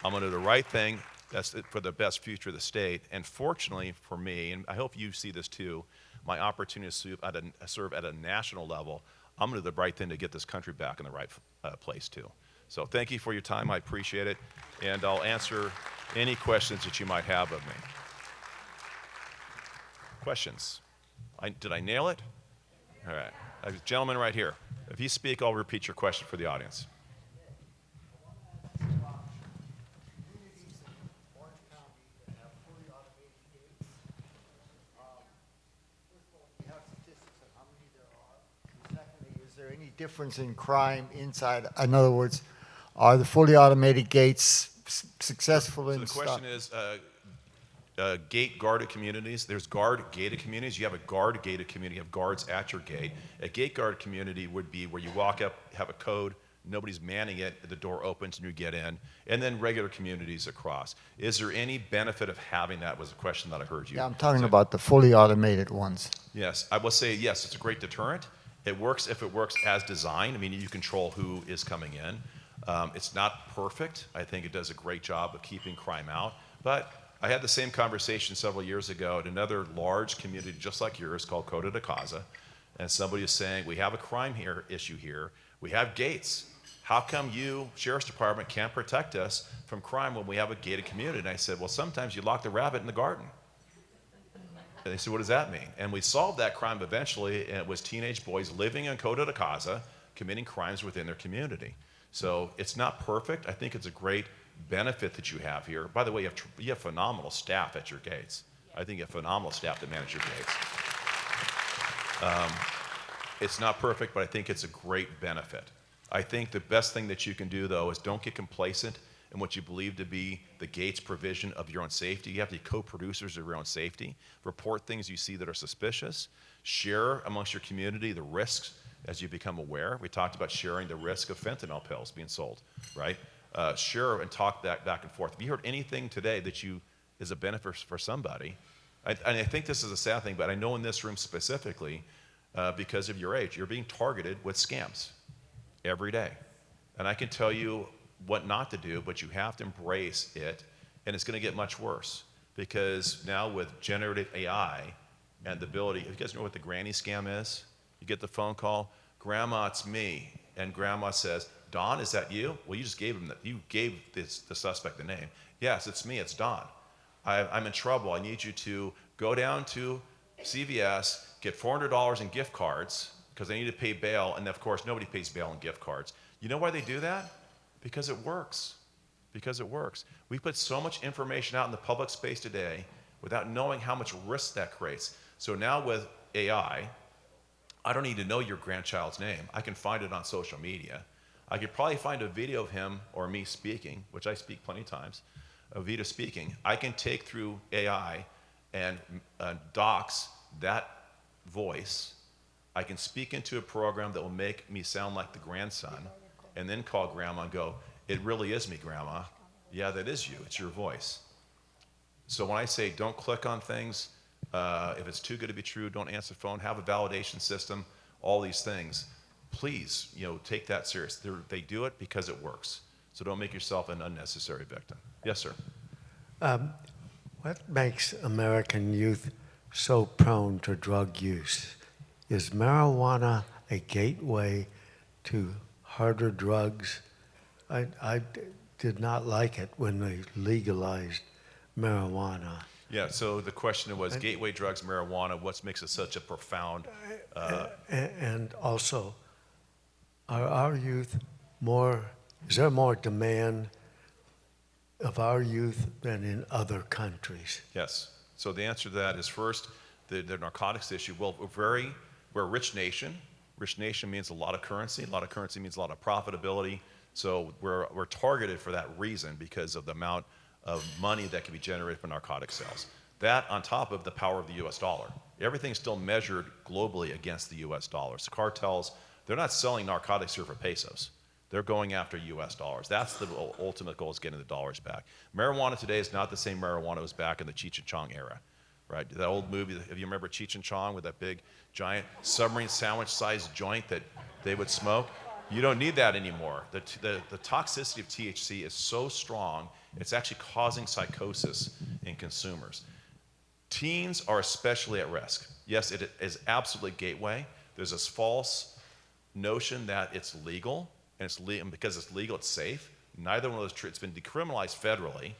I'm going to do the right thing that's for the best future of the state. And fortunately for me, and I hope you see this too, my opportunity to serve at a national level, I'm going to do the right thing to get this country back in the right place too. So thank you for your time. I appreciate it. And I'll answer any questions that you might have of me. Questions? Did I nail it? All right. A gentleman right here. If you speak, I'll repeat your question for the audience. Is there any difference in crime inside? In other words, are the fully automated gates successful So in the question is, gate-guarded communities. There's guard-gated communities. You have a guard-gated community. You have guards at your gate. A gate-guard community would be where you walk up, have a code, nobody's manning it, the door opens and you get in, and then regular communities across. Is there any benefit of having that was a question that I heard you. Yeah, I'm talking say. about the fully automated ones. Yes, I will say yes, it's a great deterrent. It works if it works as designed. I mean, you control who is coming in. It's not perfect. I think it does a great job of keeping crime out, but I had the same conversation several years ago at another large community just like yours called Costa de Casa, and somebody is saying, we have a crime issue here. We have gates. How come you, Sheriff's Department, can't protect us from crime when we have a gated community? And I said, well, sometimes you lock the rabbit in the garden. And they said, what does that mean? And we solved that crime eventually, and it was teenage boys living in Coto de Casa committing crimes within their community. So it's not perfect. I think it's a great benefit that you have here. By the way, you have phenomenal staff at your gates. I think you have phenomenal staff that manage your gates. It's not perfect, but I think it's a great benefit. I think the best thing that you can do, though, is don't get complacent in what you believe to be the gate's provision of your own safety. You have to be co-producers of your own safety. Report things you see that are suspicious. Share amongst your community the risks as you become aware. We talked about sharing the risk of fentanyl pills being sold, right? Share and talk that back and forth. Have you heard anything today that is a benefit for somebody? And I think this is a sad thing, but I know in this room specifically, because of your age, you're being targeted with scams every day. And I can tell you what not to do, but you have to embrace it, and it's going to get much worse. Because now with generative AI and the ability, you guys know what the granny scam is? You get the phone call, Grandma, it's me. And Grandma says, Don, is that you? Well, you just gave him you gave the suspect the name. Yes, it's me, it's Don. I'm in trouble. I need you to go down to CVS, get $400 in gift cards, because they need to pay bail, and of course, nobody pays bail in gift cards. You know why they do that? Because it works. Because it works. We put so much information out in the public space today without knowing how much risk that creates. So now with AI, I don't need to know your grandchild's name. I can find it on social media. I could probably find a video of him or me speaking, which I speak plenty of times, a video speaking. I can take through AI and docs that voice. I can speak into a program that will make me sound like the grandson, and then call Grandma and go, it really is me, Grandma. Yeah, that is you. It's your voice. So when I say don't click on things, if it's too good to be true, don't answer the phone, have a validation system, all these things, please, take that serious. They do it because it works. So don't make yourself an unnecessary victim. Yes, sir. What makes American youth so prone to drug use? Is marijuana a gateway to harder drugs? I did not like it when they legalized marijuana. Yeah, so the question was gateway drugs, marijuana, what makes it such a profound... And also, are our youth is there more demand of our youth than in other countries? Yes. So the answer to that is first, the narcotics issue. Well, we're a rich nation. Rich nation means a lot of currency. A lot of currency means a lot of profitability. So we're targeted for that reason because of the amount of money that can be generated from narcotic sales. That on top of the power of the U.S. dollar. Everything's still measured globally against the U.S. dollars. The cartels, they're not selling narcotics here for pesos. They're going after U.S. dollars. That's the ultimate goal, is getting the dollars back. Marijuana today is not the same marijuana it was back in the Cheech and Chong era, right? That old movie, if you remember Cheech and Chong with that big, giant submarine sandwich-sized joint that they would smoke, you don't need that anymore. The toxicity of THC is so strong, it's actually causing psychosis in consumers. Teens are especially at risk. Yes, it is absolutely a gateway. There's this false notion that it's legal, and because it's legal, it's safe. Neither one of those, it's been decriminalized federally,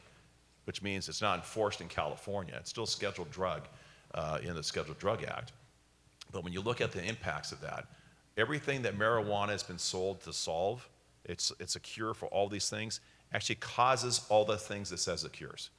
which means it's not enforced in California. It's still a scheduled drug in the Scheduled Drug Act. But when you look at the impacts of that, everything that marijuana has been sold to solve, it's a cure for all these things, actually causes all the things it says it cures.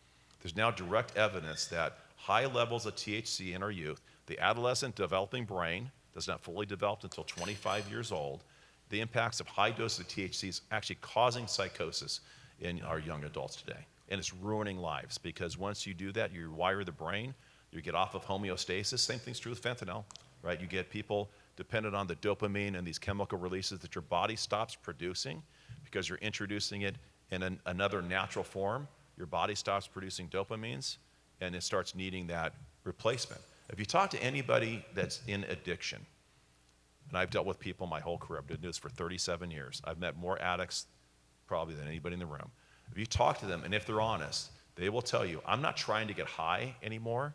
There's now direct evidence that high levels of THC in our youth, the adolescent developing brain does not fully develop until 25 years old, the impacts of high doses of THC is actually causing psychosis in our young adults today. And it's ruining lives, because once you do that, you rewire the brain, you get off of homeostasis. Same thing's true with fentanyl, right? You get people dependent on the dopamine and these chemical releases that your body stops producing because you're introducing it in another natural form. Your body stops producing dopamines, and it starts needing that replacement. If you talk to anybody that's in addiction, and I've dealt with people my whole career, I've been doing this for 37 years. I've met more addicts probably than anybody in the room. If you talk to them, and if they're honest, they will tell you, I'm not trying to get high anymore.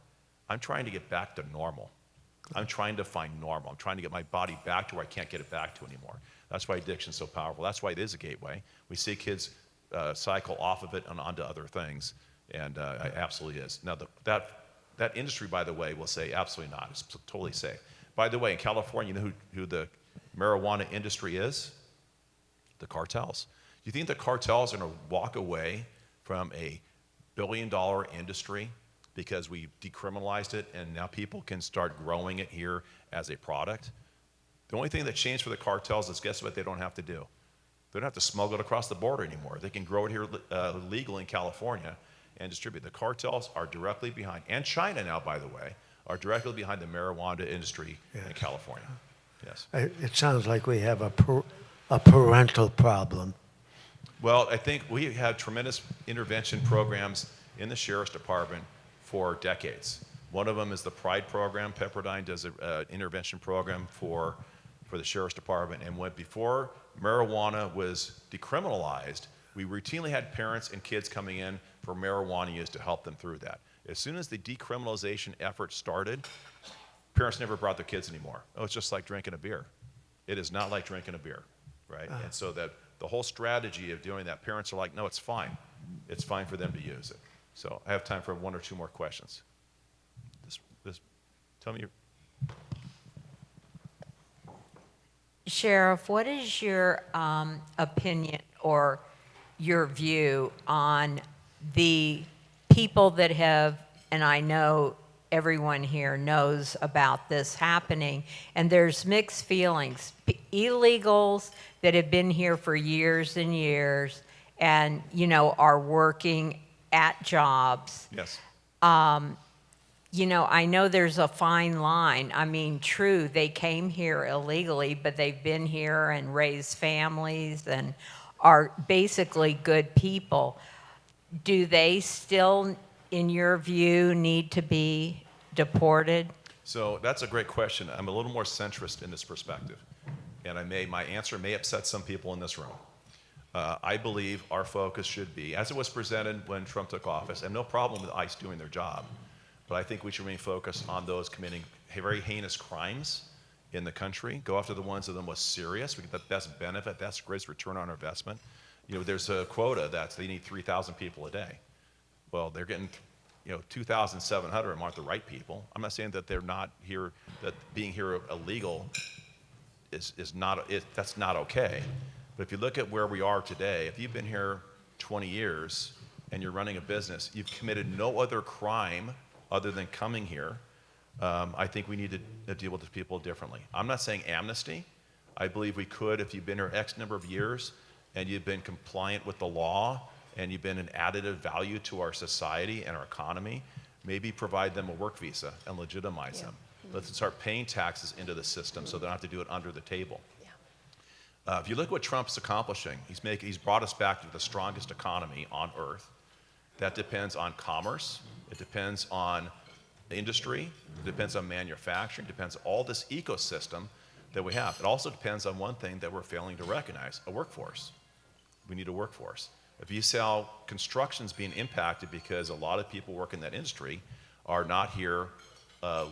I'm trying to get back to normal. I'm trying to find normal. I'm trying to get my body back to where I can't get it back to anymore. That's why addiction is so powerful. That's why it is a gateway. We see kids cycle off of it and onto other things, and it absolutely is. Now, that that industry, by the way, will say absolutely not. It's totally safe. By the way, in California, you know who the marijuana industry is? The cartels. You think the cartels are going to walk away from a billion-dollar industry because we decriminalized it and now people can start growing it here as a product? The only thing that changed for the cartels is, guess what they don't have to do? They don't have to smuggle it across the border anymore. They can grow it here legally in California and distribute. The cartels are directly behind, and China now, by the way, are directly behind the marijuana industry in California. Yes. It sounds like we have a parental problem. Well, I think we have tremendous intervention programs in the Sheriff's Department for decades. One of them is the Pride program. Pepperdine does an intervention program for the Sheriff's Department. And before marijuana was decriminalized, we routinely had parents and kids coming in for marijuana use to help them through that. As soon as the decriminalization effort started, parents never brought their kids anymore. Oh, it's just like drinking a beer. It is not like drinking a beer, right? And so that the whole strategy of doing that, parents are like, no, it's fine. It's fine for them to use it. So I have time for one or two more questions. Tell me your... Sheriff, what is your opinion or your view on the people that have, and I know everyone here knows about this happening, and there's mixed feelings. Illegals that have been here for years and years and, you know, are working at jobs. Yes. You know, I know there's a fine line. I mean, true, they came here illegally, but they've been here and raised families and are basically good people. Do they still, in your view, need to be deported? So that's a great question. I'm a little more centrist in this perspective. And my answer may upset some people in this room. I believe our focus should be, as it was presented when Trump took office, and no problem with ICE doing their job, but I think we should remain focused on those committing very heinous crimes in the country, go after the ones that are the most serious. We get the best benefit, that's the greatest return on our investment. You know, there's a quota that they need 3,000 people a day. Well, they're getting, 2,700 of them aren't the right people. I'm not saying that they're not here, that being here illegal is not, that's not okay. But if you look at where we are today, if you've been here 20 years and you're running a business, you've committed no other crime other than coming here, I think we need to deal with the people differently. I'm not saying amnesty. I believe we could, if you've been here X number of years and you've been compliant with the law and you've been an additive value to our society and our economy, maybe provide them a work visa and legitimize them. Let's start paying taxes into the system so they don't have to do it under the table. If you look at what Trump's accomplishing, he's brought us back to the strongest economy on earth. That depends on commerce. It depends on industry. It depends on manufacturing. It depends on all this ecosystem that we have. It also depends on one thing that we're failing to recognize, a workforce. We need a workforce. If you see how construction's being impacted because a lot of people work in that industry are not here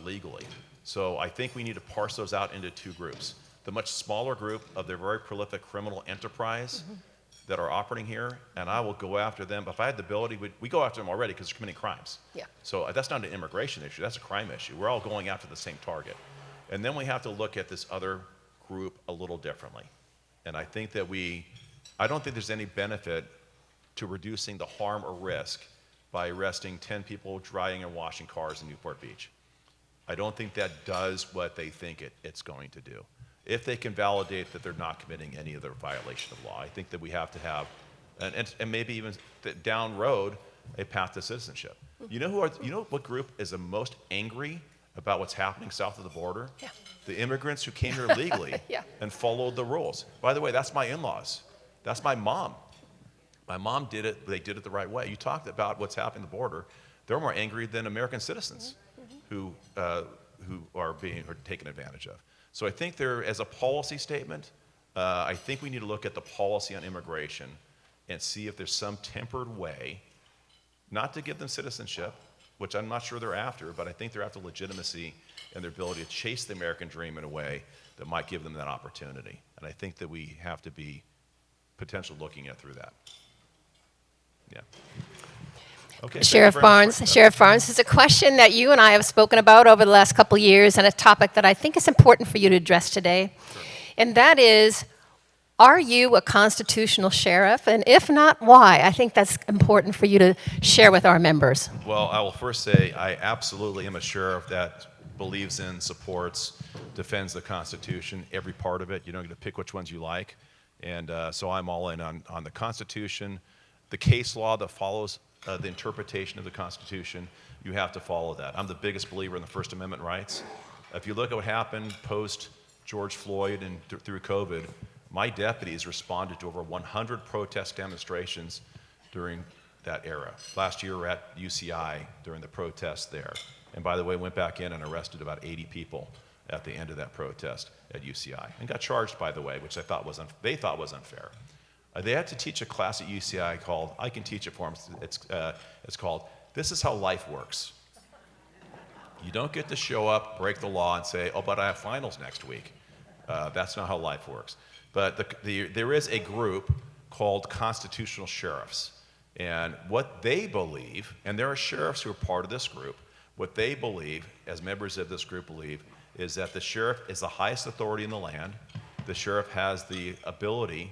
legally. So I think we need to parse those out into two groups. The much smaller group of the very prolific criminal enterprise that are operating here, and I will go after them. If I had the ability, we go after them already because they're committing crimes. Yeah. So that's not an immigration issue, that's a crime issue. We're all going after the same target. And then we have to look at this other group a little differently. And I think that I don't think there's any benefit to reducing the harm or risk by arresting 10 people drying and washing cars in Newport Beach. I don't think that does what they think it's going to do. If they can validate that they're not committing any other violation of law, I think that we have to have, and maybe even down road, a path to citizenship. You know what group is the most angry about what's happening south of the border? Yeah. The immigrants who came here legally Yeah. and followed the rules. By the way, that's my in-laws. That's my mom. My mom did it, they did it the right way. You talked about what's happening at the border. They're more angry than American citizens who are taken advantage of. So I think as a policy statement, I think we need to look at the policy on immigration and see if there's some tempered way, not to give them citizenship, which I'm not sure they're after, but I think they're after legitimacy and their ability to chase the American dream in a way that might give them that opportunity. And I think that we have to be potentially looking at through that. Yeah. Okay, thank you Sheriff very much Barnes, for- Sheriff Barnes, it's a question that you and I have spoken about over the last couple of years, and a topic that I think is important for you to address today. And that is, are you a constitutional sheriff? And if not, why? I think that's important for you to share with our members. Well, I will first say I absolutely am a sheriff that believes in, supports, defends the Constitution, every part of it. You don't get to pick which ones you like. And so I'm all in on the Constitution, the case law that follows the interpretation of the Constitution. You have to follow that. I'm the biggest believer in the First Amendment rights. If you look at what happened post George Floyd and through COVID, my deputies responded to over 100 protest demonstrations during that era. Last year, we were at UCI during the protest there. And by the way, went back in and arrested about 80 people at the end of that protest at UCI. And got charged, by the way, which they thought was unfair. They had to teach a class at UCI called, I can teach it for them, it's called, This is How Life Works. You don't get to show up, break the law, and say, oh, but I have finals next week. That's not how life works. But there is a group called constitutional sheriffs. And what they believe, and there are sheriffs who are part of this group, what they believe, as members of this group believe, is that the sheriff is the highest authority in the land. The sheriff has the ability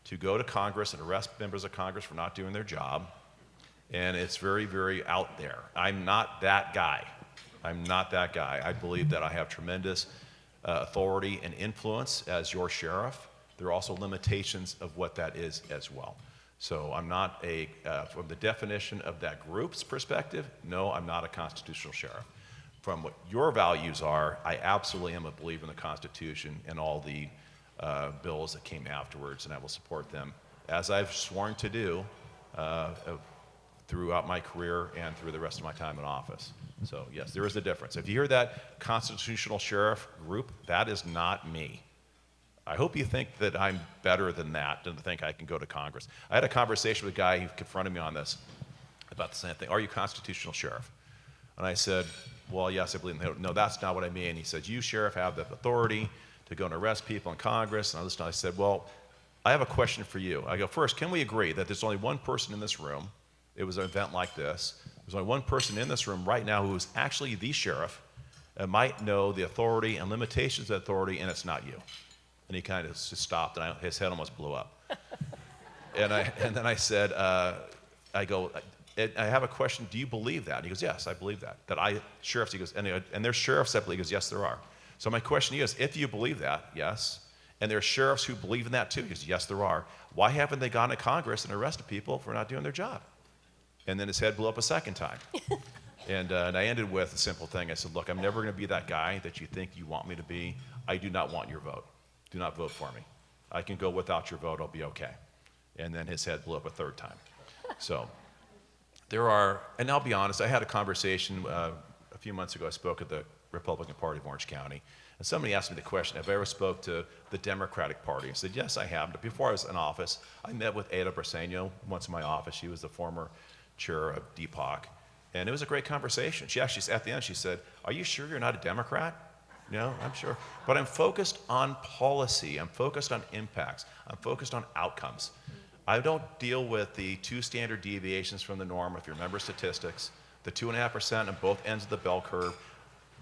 to go to Congress and arrest members of Congress for not doing their job. And it's very, very out there. I'm not that guy. I'm not that guy. I believe that I have tremendous authority and influence as your sheriff. There are also limitations of what that is as well. So I'm not from the definition of that group's perspective, no, I'm not a constitutional sheriff. From what your values are, I absolutely am a believer in the Constitution and all the bills that came afterwards, and I will support them, as I've sworn to do throughout my career and through the rest of my time in office. So yes, there is a difference. If you hear that constitutional sheriff group, that is not me. I hope you think that I'm better than that, than to think I can go to Congress. I had a conversation with a guy who confronted me on this about the same thing. Are you constitutional sheriff? And I said, well, yes, I believe. No, that's not what I mean. He said, you, sheriff, have the authority to go and arrest people in Congress. And I said, well, I have a question for you. I go, first, can we agree that there's only one person in this room? It was an event like this. There's only one person in this room right now who is actually the sheriff and might know the authority and limitations of authority, and it's not you. And he kind of just stopped, and his head almost blew up. And then I said, I go, I have a question. Do you believe that? And he goes, yes, I believe that. Sheriffs, he goes, and there's sheriffs that believe. He goes, yes, there are. So my question to you is, if you believe that, yes, and there are sheriffs who believe in that too, he goes, yes, there are. Why haven't they gone to Congress and arrested people for not doing their job? And then his head blew up a second time. And I ended with a simple thing. I said, look, I'm never going to be that guy that you think you want me to be. I do not want your vote. Do not vote for me. I can go without your vote. I'll be okay. And then his head blew up a third time. So there are, and I'll be honest, I had a conversation a few months ago. I spoke at the Republican Party of Orange County. And somebody asked me the question, have I ever spoke to the Democratic Party? I said, yes, I have. But before I was in office, I met with Ada Briseno once in my office. She was the former chair of DPOC. And it was a great conversation. She actually, at the end, she said, are you sure you're not a Democrat? No, I'm sure. But I'm focused on policy. I'm focused on impacts. I'm focused on outcomes. I don't deal with the 2 standard deviations from the norm. If you remember statistics, the 2.5% on both ends of the bell curve,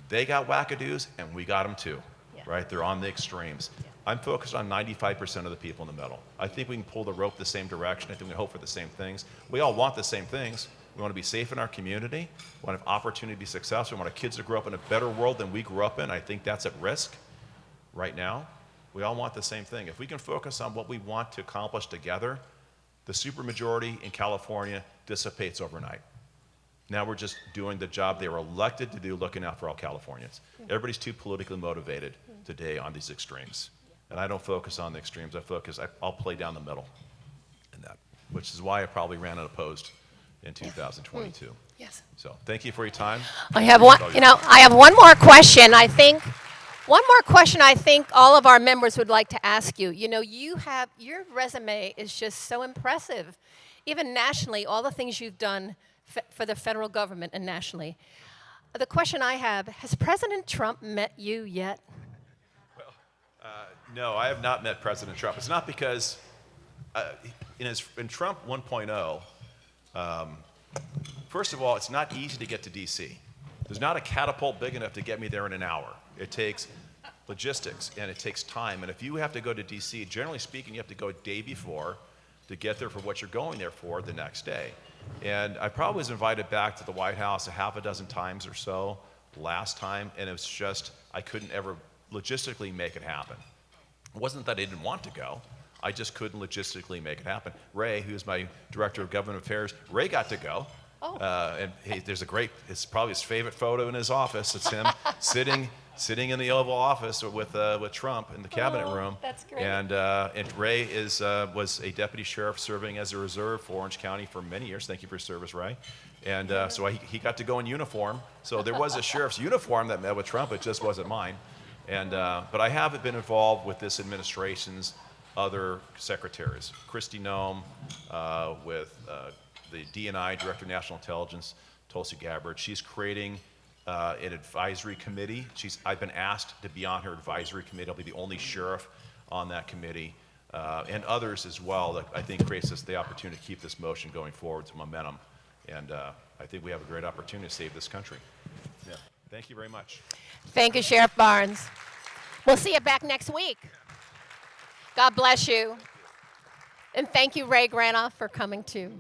they got wackadoos and we got them too, right? They're on the extremes. I'm focused on 95% of the people in the middle. I think we can pull the rope the same direction. I think we hope for the same things. We all want the same things. We want to be safe in our community. We want to have opportunity to be successful. We want our kids to grow up in a better world than we grew up in. I think that's at risk right now. We all want the same thing. If we can focus on what we want to accomplish together, the supermajority in California dissipates overnight. Now we're just doing the job they were elected to do, looking out for all Californians. Everybody's too politically motivated today on these extremes. And I don't focus on the extremes. I'll play down the middle in that, which is why I probably ran unopposed in 2022. Yes. So thank you for your time. I have one. I have one more question. I think all of our members would like to ask you. Your resume is just so impressive, even nationally. All the things you've done for the federal government and nationally. The question I have: has President Trump met you yet? No, I have not met President Trump. It's not because in Trump 1.0. First of all, it's not easy to get to DC. There's not a catapult big enough to get me there in an hour. It takes logistics and it takes time. And if you have to go to DC, generally speaking, you have to go a day before to get there for what you're going there for the next day. And I probably was invited back to the White House a half a dozen times or so last time, and it was just, I couldn't ever logistically make it happen. It wasn't that I didn't want to go, I just couldn't logistically make it happen. Ray, who's my Director of Government Affairs, Ray got to go. Oh. And there's a great, it's probably his favorite photo in his office. It's him sitting in the Oval Office with Trump in the cabinet room. That's great. And Ray was a deputy sheriff serving as a reserve for Orange County for many years. Thank you for your service, Ray. And so he got to go in uniform. So there was a sheriff's uniform that met with Trump. It just wasn't mine. And but I haven't been involved with this administration's other secretaries. Kristi Noem, with the DNI, Director of National Intelligence, Tulsi Gabbard. She's creating an advisory committee. I've been asked to be on her advisory committee. I'll be the only sheriff on that committee, and others as well that I think creates us the opportunity to keep this motion going forward to momentum. And I think we have a great opportunity to save this country. Yeah. Thank you very much. Thank you, Sheriff Barnes. We'll see you back next week. God bless you. And thank you, Ray Granoff, for coming too.